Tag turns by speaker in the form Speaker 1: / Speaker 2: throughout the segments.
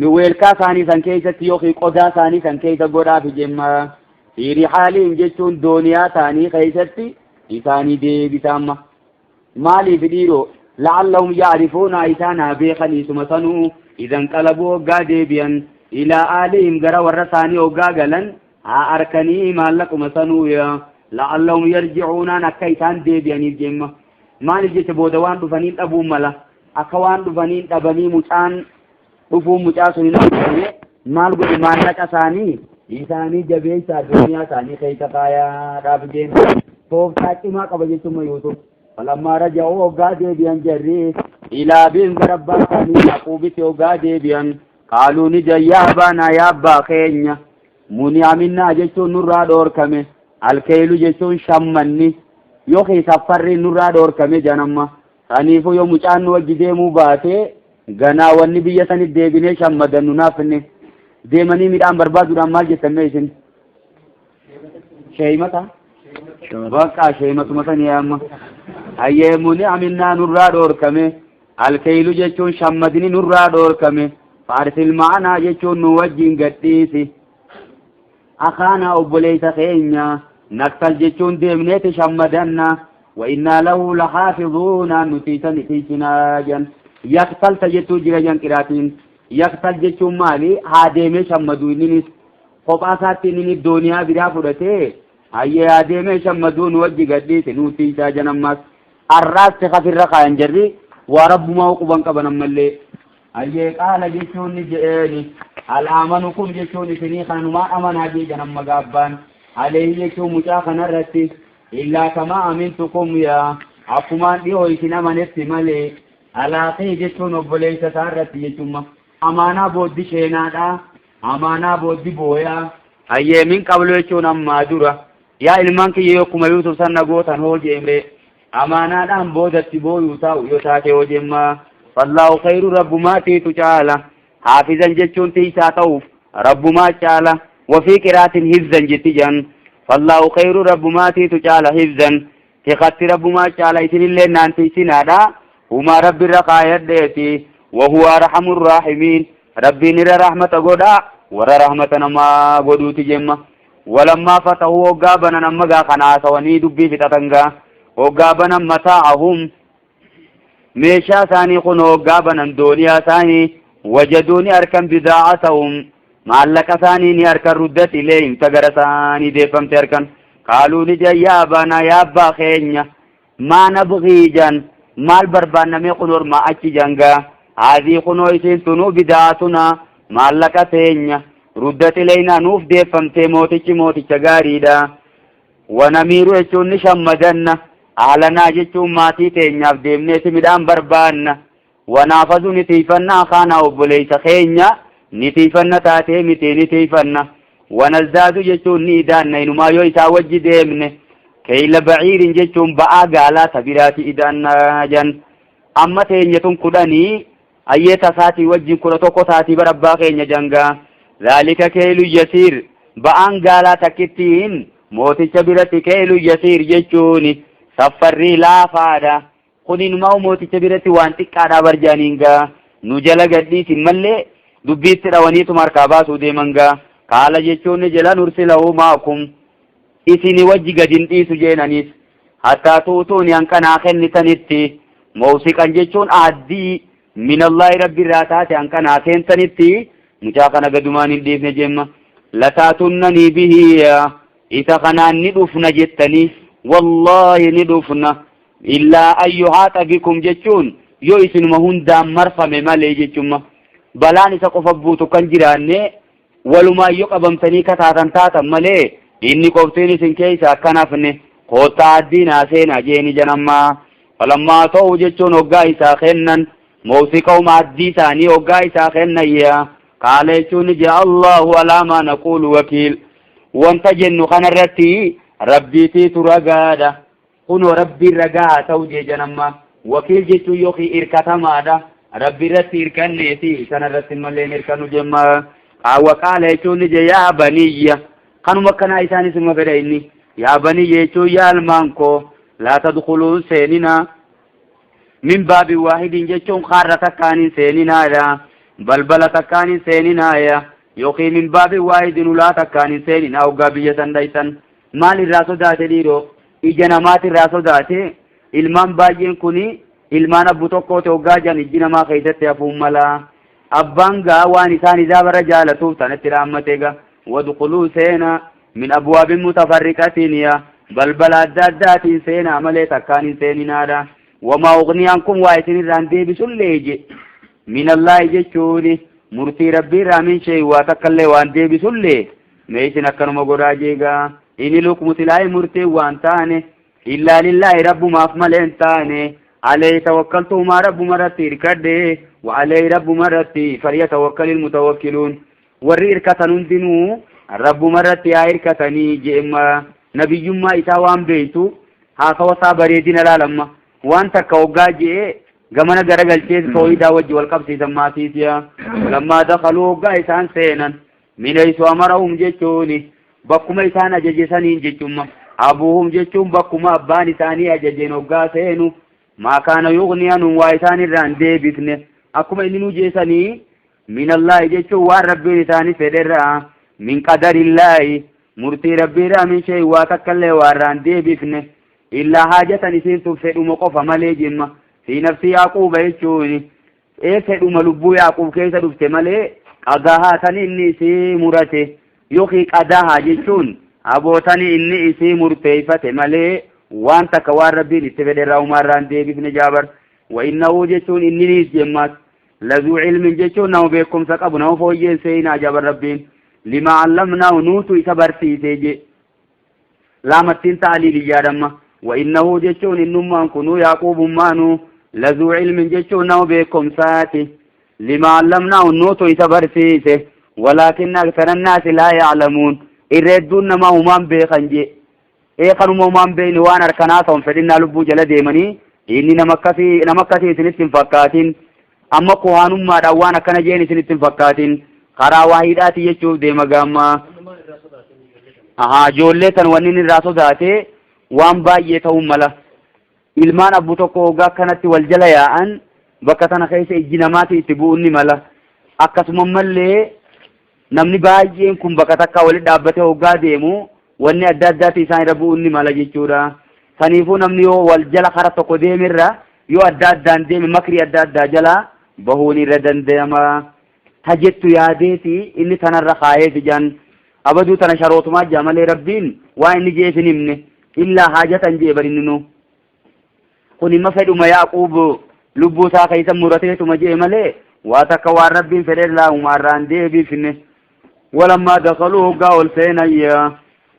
Speaker 1: weelkaa isaanii san keessatti yookiin qodaa isaanii san keessa godhaaf jemma fi rihaalihim jechuun dooniyaa isaanii keessatti isaanii deebisaamma maaliif dhiiroo la'allahum ya'rifuuna isaan beekanii suma sanuu idan qalabuu hoggaa deebi'an ilaa aalihim gara warra isaanii hoggaa galan haa arkanii maallaquma sanuu la'allahum yarji'uunaan akka isaan deebi'aniif jemma maaliif jecha booda waan dhufaniin dhabuun mala akka waan dhufaniin dhabanii mucaan dhufuun mucaa sun hin argine maal godhe maallaqa isaanii jabeessaa duniyaa isaanii keessa kaayaadhaaf deema tooftaa cimaa qaba jechuun yuutu falammaa raja'uu hoggaa deebi'an jarri ilaa biin gara abbaa isaanii yaquubitti hoggaa deebi'an qaaluu ni yaa abaanaa yaa abbaa keenya muni'aminnaa jechuun nurraa dhoorkame alkeelu jechuun shammanni yookiin safarri nurraa dhoorkame janamma kaniifuu yoo mucaan nu wajji deemuu baatee ganaa wanni biyya sanit deebinee shammadannu naafinne deemanii midhaan barbaaduudhaan maal jettan isin sheeymata bakka sheeymatuma sanii amma hayyeemuni aminnaa nurraa dhoorkame alkeeylu jechuun shammadini nurraa dhoorkame faarsil ma'anaa jechuun nu wajjiin gadhiisi akaanaa obboleeysa keenya naktal jechuun deemneeti shammadanna wa innaa lahu laxaafiduuna nutiisan itiisinaa jan yaktalta jechuu jira jan qiraatiin yaktal jechuun maali haa deemee shammadu inninis kophaasaatti inninis dooniyaa biraa fudhatee hayyee haa deemee shammaduu nu wajji gadhiise nuti isaa janammaas arraasti kafirra kaayan jarri waa rabbumaa uquban qaban ammallee hayyee qaala jechuun ni je'eeni al'amanukum jechuun isinii kanumaa amanaa jee janamma gaabbaan aleehi jechuun mucaa kanarratti illaa kamaa amintukum yaa akkumaan dhihoo isin amanetti malee alaaqii jechuun obboleessa isaa irratti jechuun amaanaa booddi sheenaadha amaanaa booddi booyaa hayyee min qablu jechuun ammaa dura yaa ilmaan kiyya yokkuma yuusuf sanna gootan hoo jeemre amaanaadhaan boodatti booyuu taa'u yoo taate hoo jemmaa fallaahu khayru rabbumaatiitu caala haafizan jechuun tiisaa ta'uuf rabbumaa caala wafii qiraatin hifzan jetti jan fallaahu khayru rabbumaatiitu caala hifzan tiqatti rabbumaa caala isinillee naan tiisinaadha وما رب الرقاية ديتي وهو أرحم الراحمين ربي نرى رحمة قدا ورى رحمة نما قدوتي جمع ولما فتحوا وقابنا نمغا خناسا ونيدوا بي فتتنغا وقابنا متاعهم ميشا ثاني خنو وقابنا دونيا ثاني وجدوني أركن بضاعتهم معلق ثاني نياركن ردت إليهم تقر ثاني ديفم تركن قالوا نجا يا أبانا يا أبا خينيا ما نبغي جن maal barbaannamee kunoo ormaa achi jangaa haadhii kunoo isiin tunuu bidaatuna maallaqa teenya ruddati leynaa nuuf deeffamtee mooticha gaariidha wanamiiru jechuun ni shammadanna aalanaa jechuun maatii teenyaaf deemneeti midhaan barbaanna wanaafazu ni tiifanna akaanaa obboleeysa keenya ni tiifanna taatee miti ni tiifanna wanazdaadu jechuun ni idaanna inumaa yoo isaa wajji deemne كيل بعير جتون بآجالا تبراتي إذن جن أما تينيتون كداني أيتا ساتي وجه كرتوكو ساتي برباقين جنگا ذلك كيل يسير بآنجالا تكتين موتي تبراتي كيل يسير جتوني سفري لا فادا خنين ماو موتي تبراتي وانتك على برجانينغا نجلا قديس ملي دبيت روانيتو مركباسو ديمانغا قال جتوني جلا نرسله معكم isini wajji gadin dhiisu jeenanis hatta tuutuun hankanaa kennitanitti mawsiqan jechuun aaddii minallahi rabbiirraa taate hankanaa seentanitti mucaa kana gadumaan hin dhiifne jemma lataatunanii bihi isa kanaan ni dhufna jettanii wallahi ni dhufna illaa ayyuhaata bikum jechuun yoo isinuma hundaan marfame malee jechumma balaan isa qofa buutu kan jiraanne walumaayyoo qabamtanii kataatan taatan malee inni qoftiin isin keessa akkanafne koottaa addiinaa seenaa jeeni janammaa falammaa ta'u jechuun hoggaa isaa kennan mawsiqauma addii isaanii hoggaa isaa kennayya qaala jechuun jaa allahu alaa maa naquulu wakiil wanta jennu kanarratti rabbiitiitu ragaadha kunoo rabbiin ragaa ta'u jee janammaa wakiil jechuun yookiin irkatamaadha rabbi irratti irkanneeti sanarratti malleen irkanu jemma qaala jechuun jee yaa baniyya kanuma kana isaan isuma fedha inni yaa banii jechuun yaa almaanko laa tadkhuluun seenina min baabi waahidin jechuun kaarra takkaanin seeninaadha balbala takkaan seeninaa yookiin min baabi waahidin ulaa takkaan seeninaa hoggaa biyya san dhaytan maal irraa sodaate dhiiroo ija namaati irraa sodaate ilmaan baay'een kuni ilmaan abbu tokkoote hoggaa jan ijji namaa keessatti hafuun mala abbaan gaa waan isaan isaa bara jaalatuuf tanatti dhaammateega wadkhuluu seena min abwaabin mutafarriqatiin balbala adda addaatiin seenaa malee takkaan hin seeninaadha wamaa ugnii ankum waa isin irraan deebisullee je min allaahi jechuuni murtii rabbii irraa min shee waa takkallee waan deebisullee mee isin akkanuma godhaa jeegaa ini lukmutilaahi murtii waan taane illaa lillaahi rabbumaaf malee hin taane alayhi tawakkaltu maa rabbuma irratti hirkadhe wa alayhi rabbuma irratti falyatawakkal ilmutawakkiluun warri hirkatan hundinuu rabbuma irratti haa hirkatanii je'emma nabiyyummaa isaa waan beeytu haasawasaa bareedina laalamma waan takka hoggaa je'e gamana garagalchee toohidaa wajji wal qabsiisan maatiitiya lammaa dakaluu hoggaa isaan seenan minaysu amarahum jechuuni bakkuma isaan ajajesaniin jechumma abuuhum jechuun bakkuma abbaan isaanii ajajeen hoggaa seenu maa kaana yughniyanum waa isaan irraan deebifne akkuma inni nu jeesanii min allaahi jechuun waan rabbiin isaanii fedherraa min qadarillaahi murtii rabbiirraa min shee waa takkallee waarraan deebifne illaa haajatan isiintuuf fedhuma qofa malee jimma fi nafsi yaaquuba jechuuni fedhuma lubbuu yaaquub keessa dhufte malee qadaahaa tan inni isii murate yookiin qadaahaa jechuun abootani inni isii murteeffate malee waan takka waan rabbiin itti fedherraa umarraan deebifne jaabar wa innahu jechuun inniniis jemmaas lazuu ilmin jechuun nama beekumsa qabu nama fooyyeen seenaa jaabar rabbiin lima allamnaahu nuutu isa barsiisee je laamattiin ta'aliil yaadamma wa innahu jechuun innummaan kunuu yaaquubummaanu lazuu ilmin jechuun nama beekumsaati lima allamnaahu nuutu isa barsiise walaakinna aktara annaasi laa ya'lamuun irreedduun nama humaan beekan je kanuma humaan beekni waan harkanaa ta'un fedhinnaa lubbuu jala deemanii inni nama akkasii isinitti hin fakkaatin amma kuhaanummaadhaan waan akkana jeen isinitti hin fakkaatin karaa waahiidhaati jechuuf deema gaamma ijoollee tan wanni inni irraa sodaate waan baay'ee ta'uu mala ilmaan abbu tokko hoggaa akkanatti wal jala yaa'an bakka tana keessa ijji namaati itti bu'uun ni mala akkasuma mallee namni baay'een kun bakka takka walitti dhaabbatee hoggaa deemu wanni adda addaati isaan irra bu'uun ni mala jechuudha saniifuu namni yoo wal jala kara tokko deemirra yoo adda addaan deeme makrii adda addaa jala bahuun irra danda'ama tajettu yaadeeti inni tanarra kaayeeti jan abaduu tana sharootumaa jaa malee rabbiin waa inni jeesin himne illaa haajatan jee barinninu kun imma fedhuma yaaquub lubbuu isaa keessa murateetuma jee malee waa takka waan rabbiin fedherraa umarraan deebifne walammaa dakaluu hoggaa ol seenayya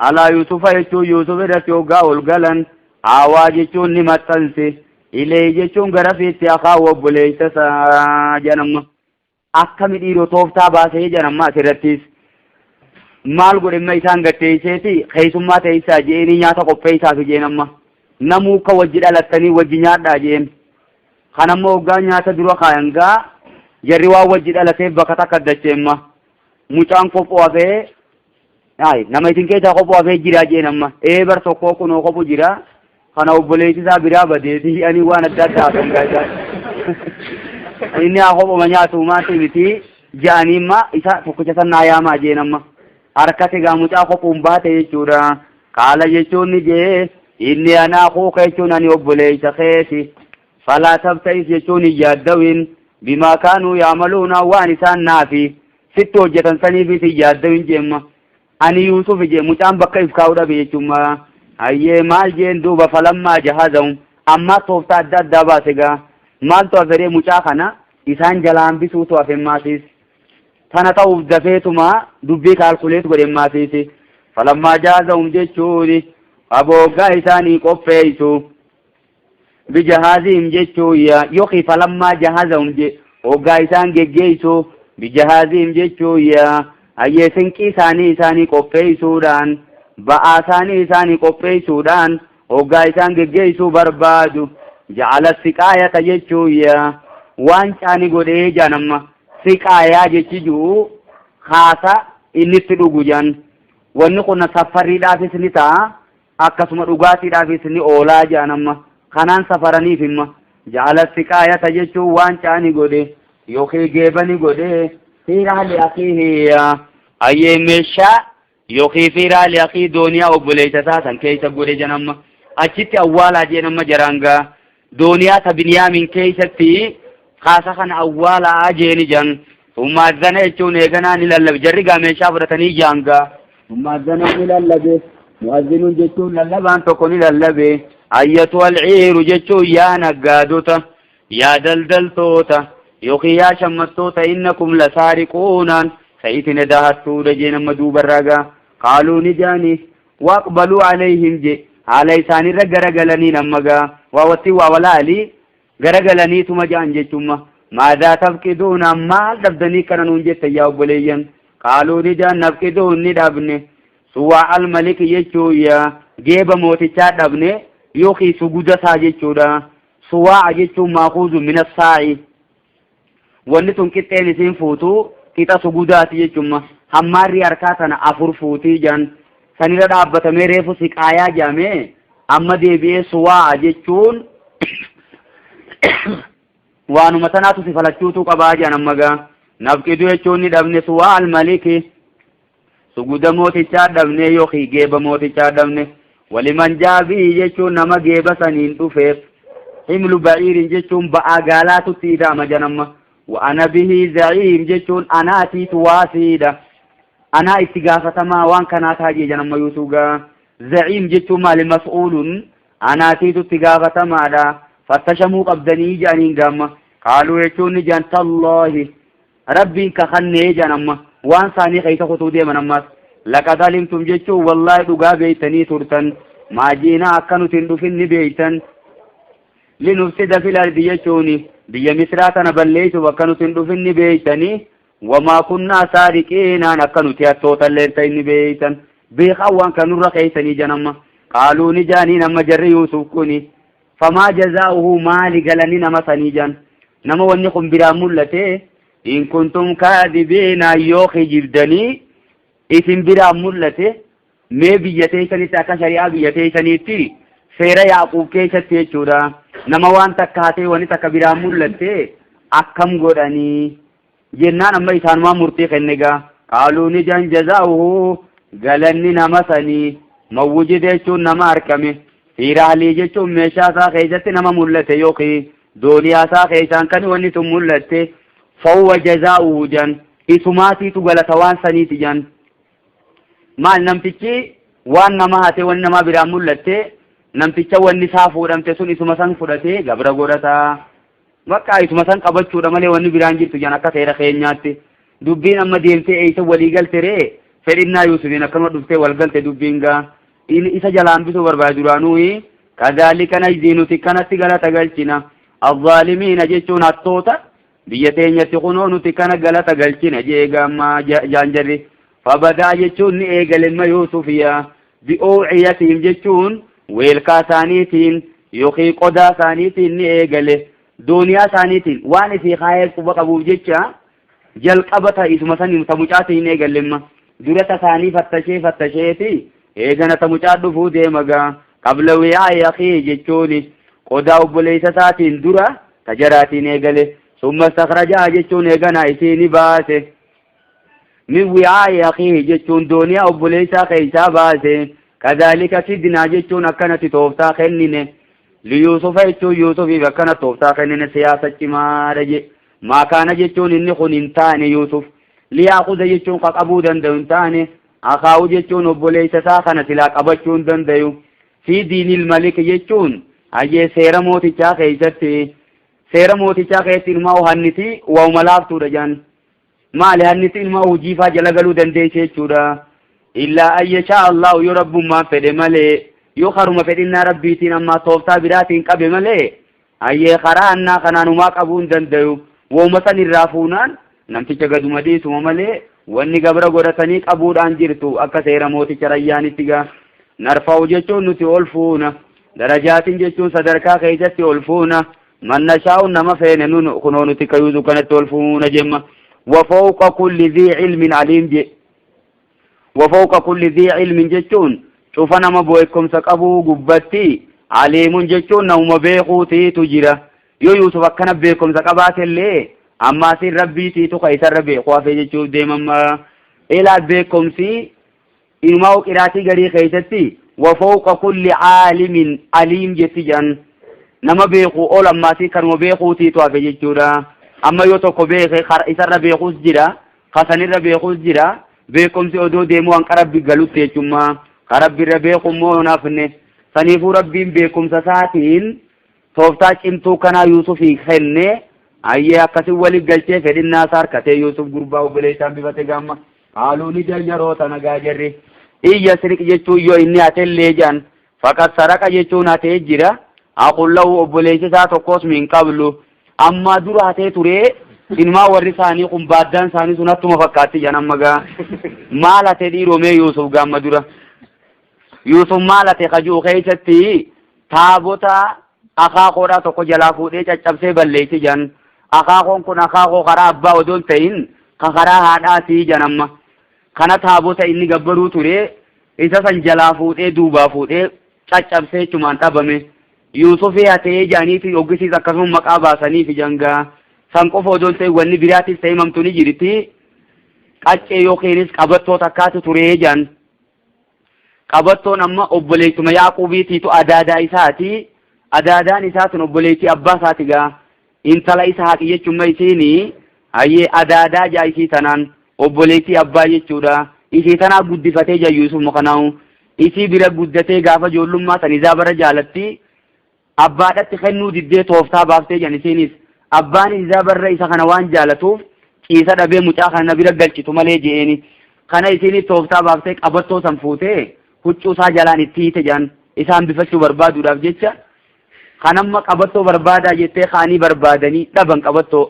Speaker 1: alaa yuusufa jechuun yuusuf irratti hoggaa ol galan aawaa jechuun ni maxxanse ilee jechuun gara fiitti akaa obboleessa isaa janamma akkami dhiiroo tooftaa baasee janamma asirrattis maal godhemma isaan gatteeyseeti keessummaa teessaa jeeni nyaata qopheessaaf jeenamma namuu ka wajji dhalattanii wajji nyaadhaa jeen kanammoo hoggaa nyaata dura kaayangaa jarri waan wajji dhalateef bakka takka addacheemma mucaan qophoo hafee nama isin keessaa qophoo hafee jira jeenamma bar tokkoo kunoo qophu jira kana obboleessisaa biraa badeeti ani waan adda addaa hafengaa inni haa qophoma nyaatu maati miti ja'aniimma isa tokkicha sannaa yaamaa jeenamma harkate gaa mucaa qophuun baate jechuudha qaala jechuun ni jee inni anaa kuuka jechuun ani obboleessa keeti falaa tabta'is jechuun hin yaaddawin bimaa kaanuu yaamaluuna waan isaan naafi sitti hojjetan saniifis hin yaaddawin jeemma ani yuusuf jee mucaan bakka if kaa'u dhabe jechuumma hayyee maal jeen duuba falammaa jahazahum amma tooftaa adda addaa baase gaa maaltu afedhee mucaa kana isaan jalaan bisuutu hafemmaasis tana ta'uuf dafeetuma dubbii kaalkuleetu godhemmaasis falammaa jahazahum jechuuni aboggaa isaanii qopheeysu bijahaazihim jechuun yookiin falammaa jahazahum je hoggaa isaan geggeeysu bijahaazihim jechuun hayyee sinqii isaanii qopheeysuudhaan ba'aa isaanii qopheeysuudhaan hoggaa isaan geggeeysuu barbaadu ja'ala siqaayata jechuun waan caani godhee janamma siqaayaa jechi jiru haasa inni itti dhugu jan wanni kun safarriidhaafis ni ta'a akkasuma dhugaatiidhaafis ni oolaa janamma kanaan safaraniif himma ja'ala siqaayata jechuun waan caani godhe يوخي جيبني قده في رحل أخيه أي مشا يوخي في رحل أخي دنيا وبليتتا كيس قده جنم أجت أولا جنم جرانغا دنيا تبنيا من كيستي خاصة أولا أجيني جن ثم أذن يجون إيغنا نلالب جرقا من شابرتني جانغا ثم أذن نلالب مؤذن جتون للبان تكون نلالب أيتها العير جتو يا نقادوتا يا دلدلتوتا يوخي يا شمتوتا إنكم لسارقون سيتنا دهتو رجينا مدوب الرقا قالوا نجاني واقبلوا عليهم جي علي ثاني رقلني نمقا ووتي وولالي قرقلني ثم جان جتوما ماذا تفقدون مال دبدني كانون جت يا بليا قالوا نجان نفقدون ندبني سواء الملك يجو يا جيب موتي دبني يوخي سجود ساجتو دا سواء جتو ماخوذ من الساعي ونتون كتين سين فوتو كتا سجودات يجوما هماري أركاتنا أفر فوتي جان سنيرا دابتا ميريفو سكايا جامي أما دي بيه سواء جتون وانو متناتو سفلتشوتو قباجا نمغا نفقدو يچوني دبني سواء الملك سجود موتي دبني يوخي جيب موتي دبني ولمن جابي يچون نما جيب سنين تفيف حمل بعير يچون بأغالاتو تيدا مجنم وأنا به زعيم يچون أنا تيت واسيدا أنا استغاثة ما وان كانت هاجي جنم يوسوغا زعيم يچون مال مسؤول أنا تيت استغاثة ما دا فتشموا قبدني جانين جاما قالوا يچون جانت الله ربي كخني جانم وان ثاني خيت خطو دي منمس لقد علمتم جچو والله دغا بيتني ترتن ما جينا اكنو تندفن بيتن لنفسد في الارض يچوني دي مصراتنا بليت وكنو تندفن بيتني وما كنا سارقين اكنو تياتوتل لنتين بيتن بيخوان كانوا رخيتني جانم قالوا نجاني نما جر يوسف كوني فما جزاؤه مالي قالني نما سنيجان نما ونكم بلا ملته إن كنتم كاذبين يوخي جبدني إثم بلا ملته مي بيتيسني تاكا شريعة بيتيسني تي سيرا يعقوب كيسة تيشورا نما وان تكاتي واني تاكا بلا ملته أكم قراني جنان أما إسان ما مرتيخ النقا قالوا نجان جزاؤه قالني نما سني موجد يشون نما أركمه في رحلي جتون ميشا سا خيجت نما ملته يوخي دوليا سا خيشان كان واني تم ملته فهو جزاؤه جن اسماتي تغلط وان سنيت جن ما نمتكي وان نما هاتي وان نما برا ملته نمتكي وان نسافو رمته سن اسم سن فرته غبر غورتا وكا اسم سن قبچو رمله وان بران جيت جن اكا تيرا خينياتي دبين اما ديمتي ايت ولي غلتري فدنا يوسفين كما دبته والغلت دبينغا إن إذا جلام بسوا بربادرانوي كذلك نجزين تكنا تجلا تجلتنا الظالمين جتون التوتا بيتين يتقونون تكنا جلا تجلتنا جيجا ما جانجري فبدا جتون إيجل ما يوسفيا بأوعيتهم جتون ويلكاسانيتين يخي قدا سانيتين إيجل دنيا سانيتين وان في خايف وبقبو جتشا جل قبتا اسم سني متمجاتين إيجل لما درة ثاني فتشيتي إيجانا تمجاد فودي مغا قبل وياء يخي جتشوني قدا وبليس ساتين درة تجراتين إيجالي ثم استخرجا جتشون إيجانا إسيني باسي من وياء يخي جتشون دنيا وبليس خيسا باسي كذلك سيدنا جتشون أكنا توفتا خنين ليوسف يتشو يوسف أكنا توفتا خنين سياسة مارجي ما كان جتشون إني خنين يوسف ليأخذ جتشون قبودا دون أخاو جتشون وبوليس ساخنا سلاك أبتشون دنديو في دين الملك جتشون أجي سيرا موتي شاكي جتي سيرا موتي شاكي تلماو هنتي وملافتو رجان ما لهنتي الماو جيفا جلقلو دندي شيشورا إلا أن يشاء الله يرب ما فدي ملي يخرم فدينا ربيتين أما توفتا براتين قبي ملي أي خرانا خنانو ما قبون دنديو ومسان الرافونان نمتي جغدو مديسو ملي واني قبرا قرطاني قبود انجرتو اكا سيرا موتي چرياني تيغا نرفعو جيچون نتي ألفونا درجات جيچون صدركا خيجتي ألفونا من نشاء نما فين خنونو تكيوزو كانت ألفونا جمع وفوق كل ذي علم عليم جي وفوق كل ذي علم جيچون شوفنا ما بويكم سقبو قبتي عليم جيچون نوم بيخوتي تجيرا يو يوسف اكنا بيكم سقبات اللي أما سي ربي تيتو خيس ربي خوافي جيشو ديما إلا بكم سي إنما قراتي غري خيستي وفوق كل عالم عليم جتجان نما بيقو أول أما سي كانوا بيقو تيتو أفي جيشو أما يوتوكو بيقي إسر بيقوز جرا خسنر بيقوز جرا بيقوم سي أدو ديمو أنك ربي قلوت تيشوما ربي ربيقو مو نافنه سنيفو ربي بيقوم سساتين توفتا چمتو كنا يوسفي خلنه أيه أكسي ولي قلتي فدي الناس أركته يوسف قربا وبليشان بفتي قاما قالوا نجل جروتا نقاجري إيه سرق جيشو يو إني أتل ليجان فقد سرق جيشو ناتي جرا أقول له وبليشي ساتو قوس من قبلو أما دور هاتي توري إنما ورثاني قم بادان ثاني سنتو مفكاتي جانا مغا مالة دي رومي يوسف قاما دورا يوسف مالة خجو خيشتي تابوتا أخاقو را توقو جلافو دي چچبسي بليتي جان أخاقون كن أخاقو خرا أبا ودون تين خرا هاداتي جانما خانا تابوتا إني قبرو توري إسا سن جلافو دي دوبا فو دي چچبسي چمان تابمي يوسفي هاتي جاني في اوغسي زكرون مقابا سني في جنگا سنقف ودون تي وني براتي سيممتوني جريتي قچه يوخينيس قبطو تكاتو توري جان قبطو نما أبوليتما يعقوبي تيتو أدادا إساتي أدادان إساتن أبوليتي أبا ساتيغا إنتلا إساتي يجمع إسيني أي أدادا جايسي تنان أبوليتي أبا يجودا إسي تنا قد فتيجا يوسف مقناو إسي برا قدتي غافا جولم ما تنزابر جالتي أبا تتخنو دي توفتا بافتيجا نسينيس أبان إزابر رئيسا خنوان جالتوف كيسا دبي متاخر نبرا قلتو ملي جيني خنا إسيني توفتا بافتيك أبتو سنفوتي huccuu isaa jalaan itti hiite jaan isaan bifachuu barbaaduudhaaf jecha kanamma qabattoo barbaadaa jettee kaanii barbaadanii dhaban qabattoo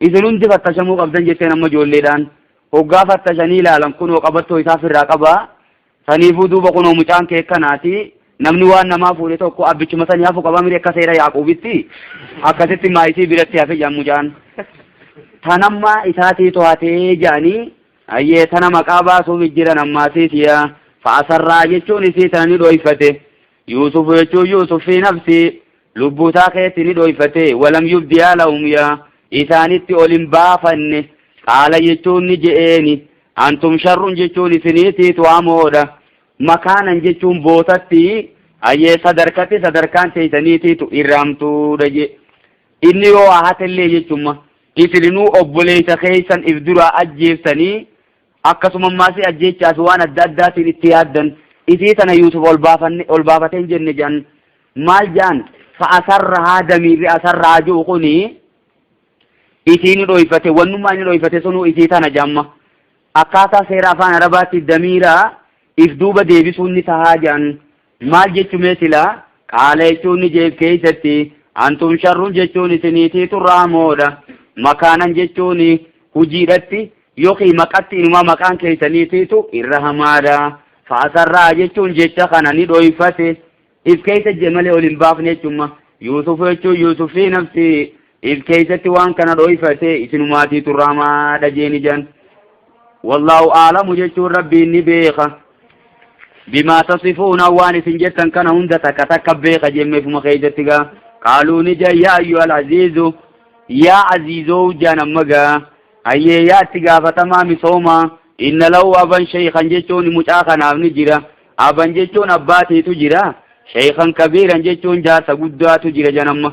Speaker 1: isin hundi fattashamuu qabdan jettee nama ijoolleedhaan hoggaa fattashanii ilaalan kunoo qabattoo isaaf irraa qabaa saniifuu duuba kunoo mucaan kee akkanaati namni waan namaa fuudhe tokko abbichuma sanii hafu qabaa miri akka seera Yaaquubitti akkasitti maayisii biratti hafe jaan mucaan tanamma isaatii to'atee jaanii ayyee tana maqaa baasuuf jiran ammaasiitiya فأسرع جتون سيتاني دويفته يوسف يجو يوسف في نفسي لبوتا خيتني دويفته ولم يبدي لهم يا إثانيت أولم بافن قال جتون جئني أنتم شر جتون سنيتي توامودا مكانا جتون بوتتي أي صدركان سيتانيتي تو إرامتو دجي إني وآهات اللي جتون إثلنو أبوليت خيسا إفدرا أجيفتني akkasuma maasi ajjechaas waan adda addaatiin itti yaaddan isii tana Yuusuf ol baafateen jenne jaan maal jaan fa'asarrahaa damiirri asarraa jiru kuni isii ni dhoyfate wannummaa ni dhoyfate sunuu isii tana jamma akkaataa seera afaan arabaatti damiiraa if duuba deebisuun ni tahaa jaan maal jechumee silaa qaala jechuun ni jeef keeysatti antum sharrun jechuun isiniitiitu raamoodha makaanan jechuun hujiidhatti يوكي مقاتي إنما مقان كيسانيتيتو إرهمادا فأسرع جيشون جيشا خاناني دويفاتي إذ كيسا جمالي أولمباف نيشوما يوسف في نفسي إذ كيسا تيوان كان دويفاتي إسنماتي ترهمادا جيني جان والله أعلم جيشون ربي نبيخا بما تصفون أواني سنجتا كان هندتك تكبيخا جمي فما خيجتك قالوا نجا يا أيها العزيز يا عزيزو جانا مغا أيه ياتي غافتما مسوما إن لو أبن شيخا جيشون مجاخا نافني جرا أبن جيشون أباتي تجرا شيخا كبيرا جيشون جاسا قدوا تجرا جنم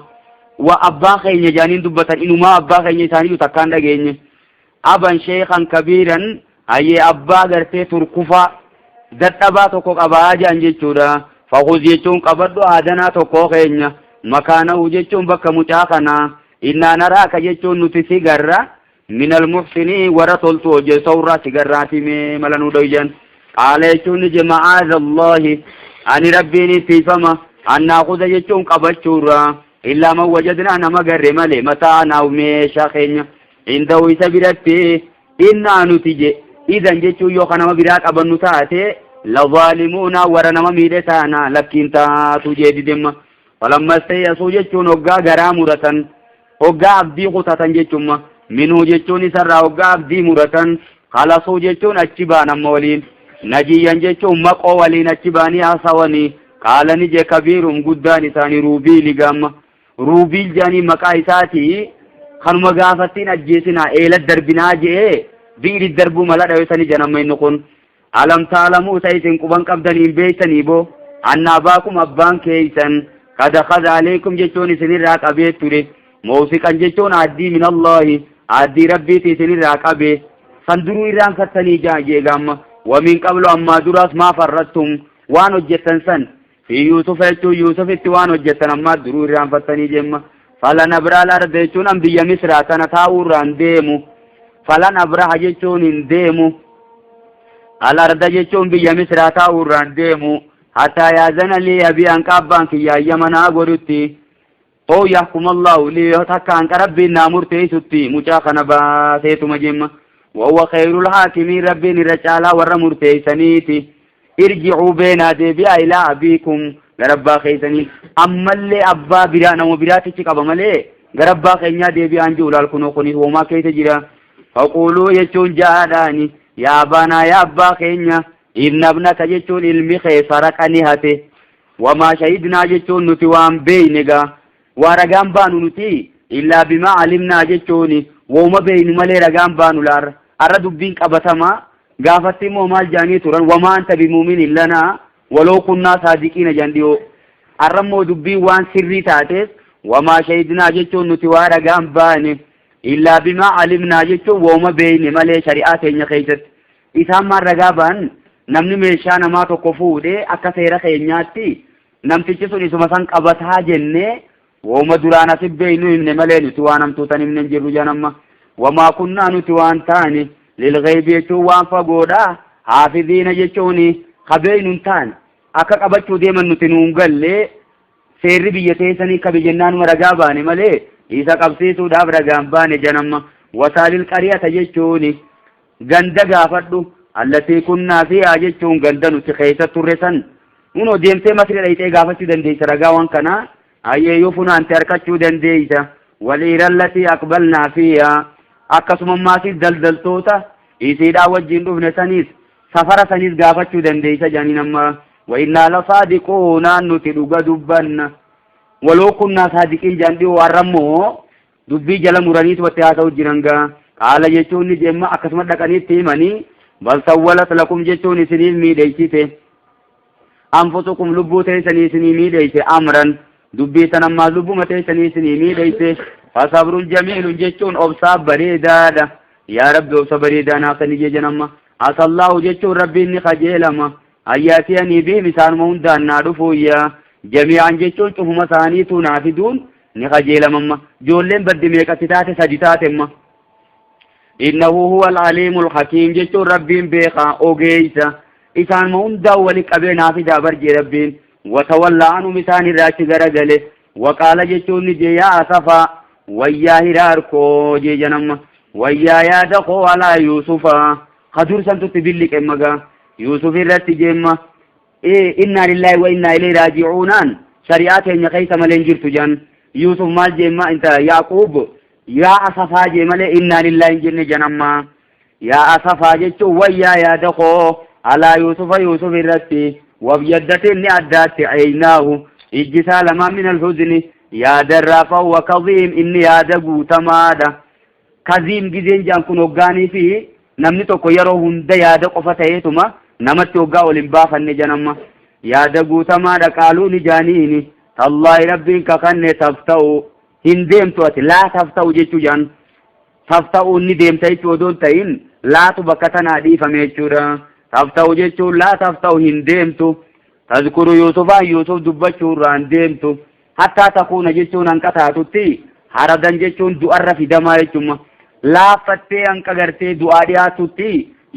Speaker 1: وأبا خين جانين دبتا إنما أبا خين ثاني تكان دقين أبن شيخا كبيرا أيه أبا غرتي تركفا ذات أبا تقوك أبا جان جيشورا فخذ جيشون قبضو آدنا تقوك إن مكانه جيشون بك مجاخنا إنا نراك جيشون نتسي غرا من المحسنين ورطلتو جسورة سقراتي ملنو دوجان قال يجون معاذ الله أن ربيني في فما أن نأخذ يجون قبشورا إلا ما وجدنا نمقر ملي متانا وميشا خين عنده سبرتي إنا نتيجي إذن جيشو يوخنا مبرات أبن نتاتي لظالمون ورنما ميدتانا لكن تاتو جيد دم فلما استيسو جيشون وقا غرامورة وقا عبدي قطة جيشون منو جيشون سرى وقا عبدي مرة خلصو جيشون أجبانا مولين نجيا جيشون مقو ولين أجباني أصواني قال نجي كبيرهم قداني ثاني روبيل قام روبيل جاني مقايساتي kanuma gaafattiin ajjeesinaa eela darbinaa jee biiri darbuu mala dhaweessanii janamma inni kun alam taalamuu isa isin quban qabdaniin beeysanii boo anna abaakum abbaan keeysan kada kada aleekum jechuun isinirraa qabee ture muusiqan jechuun addii min allahi addii rabbiiti isinirraa qabee san duruu irraan fattanii jaajee gamma wamin qablu ammaa duraas maa farrattum waan hojjettan san fi yuusufa jechuun yuusufitti waan hojjettan ammaa duruu irraan fattanii jemma falan abraal arda jechuun an biyya misraa tana taa'uurraan deemu falan abraha jechuun hin deemu alarda jechuun biyya misraa taa'uurraan deemu hatta yaazana lii abii hanqa abbaan kiyyaayya manaa godhutti oo yahkumallahu lii takka hanqa rabbiin naa murteeysutti mucaa kana baaseetuma jemma wahuwa khayrul haakimiin rabbiin irra caalaa warra murteeysaniiti irjicuu beenaa deebi'aa ilaa abiikum gara abbaa keeysanii ammallee abbaa biraa nama biraatichi qaba malee gara abbaa keenyaa deebi'aan jiru laal kunoo kunis homaa keessa jira faquluu jechuun jaadhaani yaa abaanaa yaa abbaa keenya inna ibnaka jechuun ilmi kee saraqa ni hate wamaa shahidnaa jechuun nuti waan beeyne gaa waa ragaan baanu nuti illaa bimaa alimnaa jechuun wooma beeynu malee ragaan baanu laarra arra dubbiin qabatamaa gaafatti immoo maal jaanii turan wamaa anta bimuuminin lanaa waloo kunnaa saadiqiina jandiyoo arrammoo dubbiin waan sirrii taateef wamaa shahidnaa jechuun nuti waa ragaan baane illaa bimaa alimnaa jechuun wooma beeyne malee shari'aa teenya keessatti isaan maan ragaa baan namni meeshaa namaa tokko fuudhee akka seera keenyaatti namtichi sun isuma san qabataa jennee wooma duraan asif beeynu himne malee nuti waan hamtuutan himne jirru janamma wamaa kunnaa nuti waan taane lilghaybi jechuun waan fagoodha haafiziina jechuun kabeeynu hin taane akka qabachuu deeman nuti nuun gallee seerri biyya teessanii kabe jennaanuma ragaa baane malee isa qabsiisuudhaaf ragaan baane janamma wasaalil qariyata jechuun ganda gaafadhu allatii kunnaa fiihaa jechuun ganda nuti keessa turre san unoo deemtee masri dhayxee gaafachuu dandeeysa ragaa waan kanaa ayyeeyyuu funaante harkachuu dandeeysa waliira allatii aqbalnaa fiihaa akkasuma maasiif daldaltoota isiidhaa wajjin dhufne saniis safara saniis gaafachuu dandeeysa jaaniin amma وإنا لصادقون نتلقى دبنا ولو كنا صادقين جاندي وارمو دبي جل مرانيت وتياسو جرنگا قال جيتوني جمع أكسمت لكني تيماني بل سولت لكم جيتوني سنين ميديسي أنفسكم لبوتي سنين ميديسي أمرا دبي تنمى لبو متي سنين ميديسي فصبر جميل جيتون أبصاب بريدادا يا رب أبصاب بريدانا سنجي جنما عسى الله جيتون ربي إني خجيلما ayyaatiyanii bihim isaanuma hundaan naa dhufuuyya jamii'an jechuun cufuma isaaniitu naa fiduun ni qajeelamamma ijoolleen baddi meeqatti taate sadi taatemma innahu huwa al-aliimul hakiim jechuun rabbiin beekaa ogeeysa isaanuma hundaan wali qabee naa fidaa barjee rabbiin watawallaa anum isaan irraachi garagale waqaala jechuun ni jee yaa asafaa wayyaa hiraarkoo jee janamma wayyaa yaada koo alaa yuusufa kadursantutti billiqemmagaa يوسف الرتي جمّا إنا لله وإنا إليه راجعونان شريعات نقيس ملين جرت جان يوسف مال جمّا انت يعقوب يا أصفا جمّا إنا لله جن جنما يا أصفا جتو ويا يا دخو على يوسف الرتي وبيدت أدات عيناه إجسال ما من الحزن يا درافا وكظيم إني يا دقو تمادا كظيم جزين جان كنو غاني فيه namni tokko yeroo hunda yaada qofa ta'eetuma namatti hoggaa ol hin baafanne janamma yaada guutamaadha qaaluun ijaaniini tallaahi rabbiin kakanne tafta'u hin deemtu ati laa tafta'u jechuu jaan tafta'u inni deemta jechuu odoon ta'in laatu bakka tanaa dhiifame jechuudha tafta'u jechuun laa tafta'u hin deemtu tazkuru yuusufaan yuusuf dubbachuurraan deemtu hattaa takuuna jechuun hanqa taatutti haradan jechuun du'arra fidamaa jechuudha laafattee hanqa gartee du'aa dhiyaatutti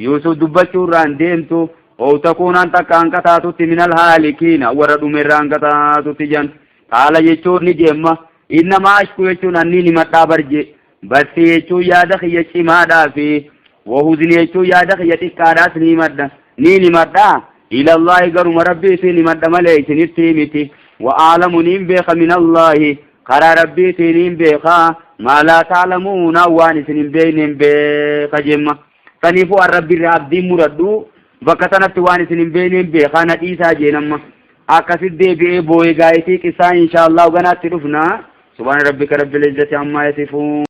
Speaker 1: yuusuf dubbachuurraan deemtu oo takuunaan takka hanqa taatutti minal haalikiina warra dhumerraa hanqa taatutti jan haala jechuun ni deemma innamaa ashku jechuun anniin himadhaa barje bassi jechuun yaada kiyya cimaadhaa fi wahuzni jechuun yaada kiyya xiqqaadhaas ni himadhaa ilallahi garuma rabbiitiin himadha malee isinitti miti wa'aalamu niin beeka minallahi karaa rabbiitiin niin beekaa ما لا تعلمون وان سنين بينهم بخجمة فنيفو الرب الرابدي مردو بكتنت وان سنين بينهم بخانة إيسا جينما أكسد دي بي بوي غايتي كسا إن شاء الله وغنات تلفنا سبحان ربك رب العزة عما يصفون